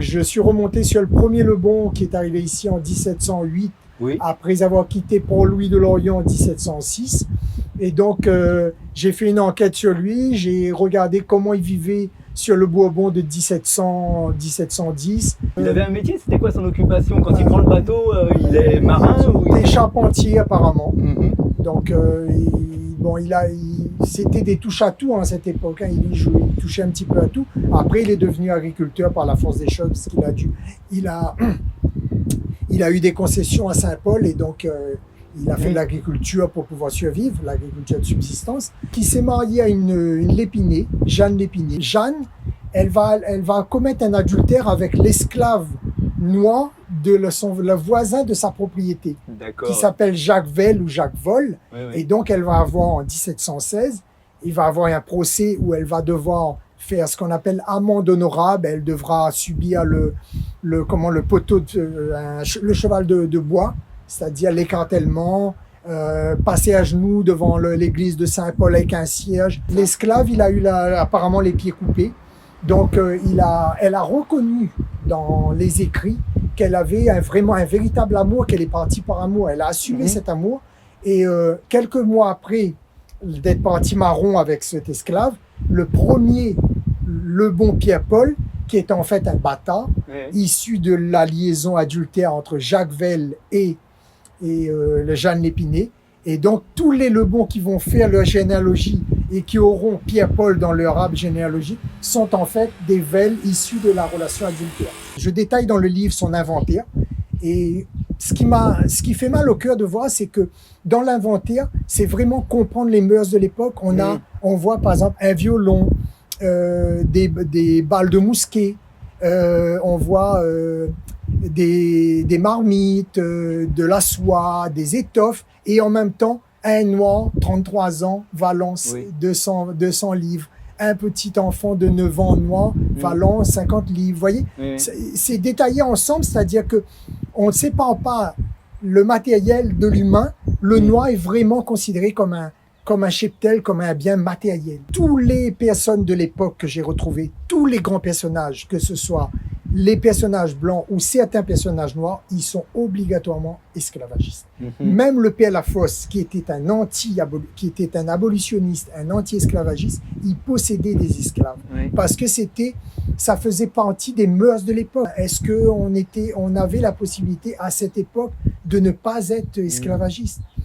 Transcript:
je suis remonté sur le premier Lebon qui est arrivé ici en 1708, Oui. après avoir quitté Port-Louis de Lorient en 1706. Et donc, j'ai fait une enquête sur lui, j'ai regardé comment il vivait sur le Bourbon de 1710. Il avait un métier, c'était quoi son occupation? Quand il prend le bateau, il est marin ou Des charpentiers apparemment. Mhm. Donc, c'était des touches-à-tout à cette époque. Hein. Il touchait un petit peu à tout. Après, il est devenu agriculteur par la force des choses, parce qu'il a eu des concessions à Saint-Paul et donc il a fait de l'agriculture pour pouvoir survivre, l'agriculture de subsistance. Qui s'est marié à une Lépinée, Jeanne Lépinée. Jeanne, elle va commettre un adultère avec l'esclave noir de le voisin de sa propriété, qui s'appelle Jacques Velle ou Jacques Vol. Oui, oui. Et donc, elle va avoir en 1716, il va avoir un procès où elle va devoir faire ce qu'on appelle amende honorable. Elle devra subir le poteau, le cheval de bois, c'est-à-dire l'écartellement, passer à genoux devant l'église de Saint-Paul avec un cierge. L'esclave, il a eu apparemment les pieds coupés. Donc, elle a reconnu dans les écrits qu'elle avait vraiment un véritable amour, qu'elle est partie par amour. Elle a assumé cet amour. Et quelques mois après d'être partie marron avec cet esclave, le premier Lebon Pierre-Paul, qui est en fait un bâtard, issu de la liaison adultère entre Jacques Velle et le Jeanne Lépinée. Et donc, tous les Lebons qui vont faire leur généalogie et qui auront Pierre-Paul dans leur arbre généalogique sont en fait des Velles issus de la relation adultère. Je détaille dans le livre son inventaire. Et ce qui fait mal au cœur de voir, c'est que dans l'inventaire, c'est vraiment comprendre les mœurs de l'époque. On voit par exemple un violon, des balles de mousquet, on voit des marmites, de la soie, des étoffes, et en même temps, un noir, 33 ans, Valence, 200 livres. Un petit enfant de 9 ans noir, Valence, 50 livres. Vous voyez, c'est détaillé ensemble, c'est-à-dire que on ne sépare pas le matériel de l'humain. Le noir est vraiment considéré comme un cheptel, comme un bien matériel. Tous les personnes de l'époque que j'ai retrouvées, tous les grands personnages, que ce soit les personnages blancs ou certains personnages noirs, ils sont obligatoirement esclavagistes. Même le père Lafosse, qui était un abolitionniste, un anti-esclavagiste, il possédait des esclaves. Parce que ça faisait partie des mœurs de l'époque. Est-ce qu'on avait la possibilité à cette époque de ne pas être esclavagiste?